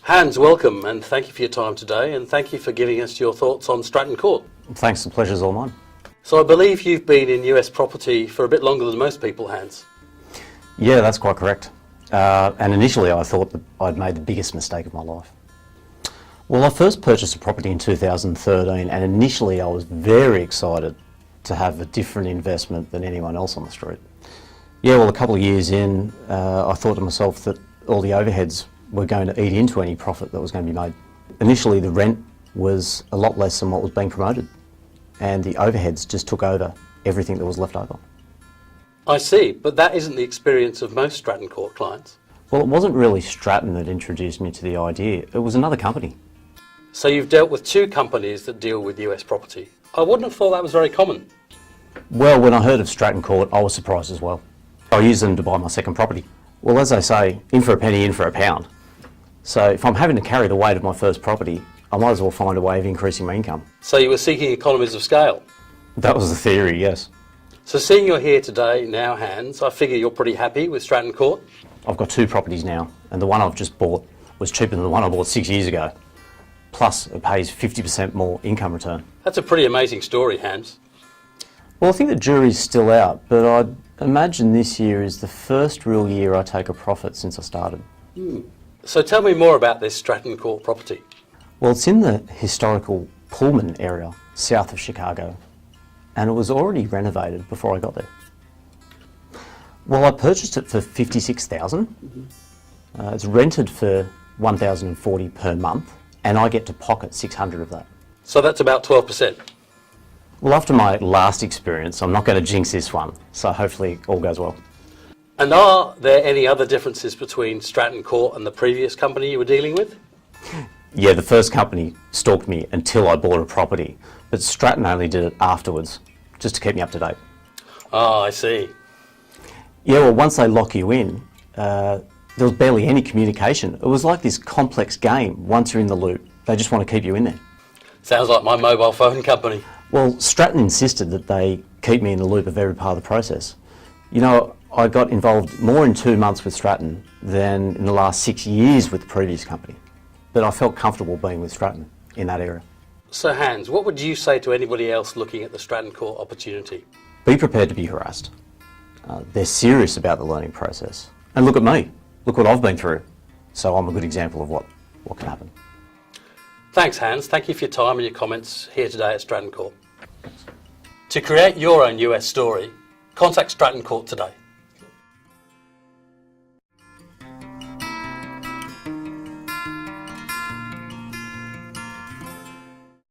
Hans, welcome, and thank you for your time today, and thank you for giving us your thoughts on Stratton Court. Thanks, the pleasure's all mine. So I believe you've been in US property for a bit longer than most people, Hans. Yeah, that's quite correct. And initially I thought that I'd made the biggest mistake of my life. Well, I first purchased a property in 2013, and initially I was very excited to have a different investment than anyone else on the street. Yeah, well, a couple of years in, I thought to myself that all the overheads were going to eat into any profit that was going to be made. Initially, the rent was a lot less than what was being promoted, and the overheads just took over everything that was left over. I see, but that isn't the experience of most Stratton Court clients. Well, it wasn't really Stratton that introduced me to the idea, it was another company. So you've dealt with two companies that deal with US property. I wouldn't have thought that was very common. Well, when I heard of Stratton Court, I was surprised as well. I used them to buy my second property. Well, as they say, in for a penny, in for a pound. So if I'm having to carry the weight of my first property, I might as well find a way of increasing my income. So you were seeking economies of scale? That was the theory, yes. So seeing you're here today now, Hans, I figure you're pretty happy with Stratton Court? I've got two properties now, and the one I've just bought was cheaper than the one I bought 6 years ago. Plus, it pays 50% more income return. That's a pretty amazing story, Hans. Well, I think the jury's still out, but I'd imagine this year is the first real year I take a profit since I started. So tell me more about this Stratton Court property. Well, it's in the historical Pullman area, south of Chicago, and it was already renovated before I got there. Well, I purchased it for $56,000. It's rented for $1,040 per month, and I get to pocket $600 of that. So that's about 12%. Well, after my last experience, I'm not going to jinx this one, so hopefully all goes well. And are there any other differences between Stratton Court and the previous company you were dealing with? Yeah, the first company stalked me until I bought a property, but Stratton only did it afterwards, just to keep me up to date. Oh, I see. Yeah, well, once they lock you in, there was barely any communication. It was like this complex game. Once you're in the loop, they just want to keep you in there. Sounds like my mobile phone company. Well, Stratton insisted that they keep me in the loop of every part of the process. You know, I got involved more in 2 months with Stratton than in the last 6 years with the previous company. But I felt comfortable being with Stratton in that area. So Hans, what would you say to anybody else looking at the Stratton Court opportunity? Be prepared to be harassed. They're serious about the learning process. And look at me. Look what I've been through. So I'm a good example of what can happen. Thanks, Hans. Thank you for your time and your comments here today at Stratton Court. To create your own US story, contact Stratton Court today.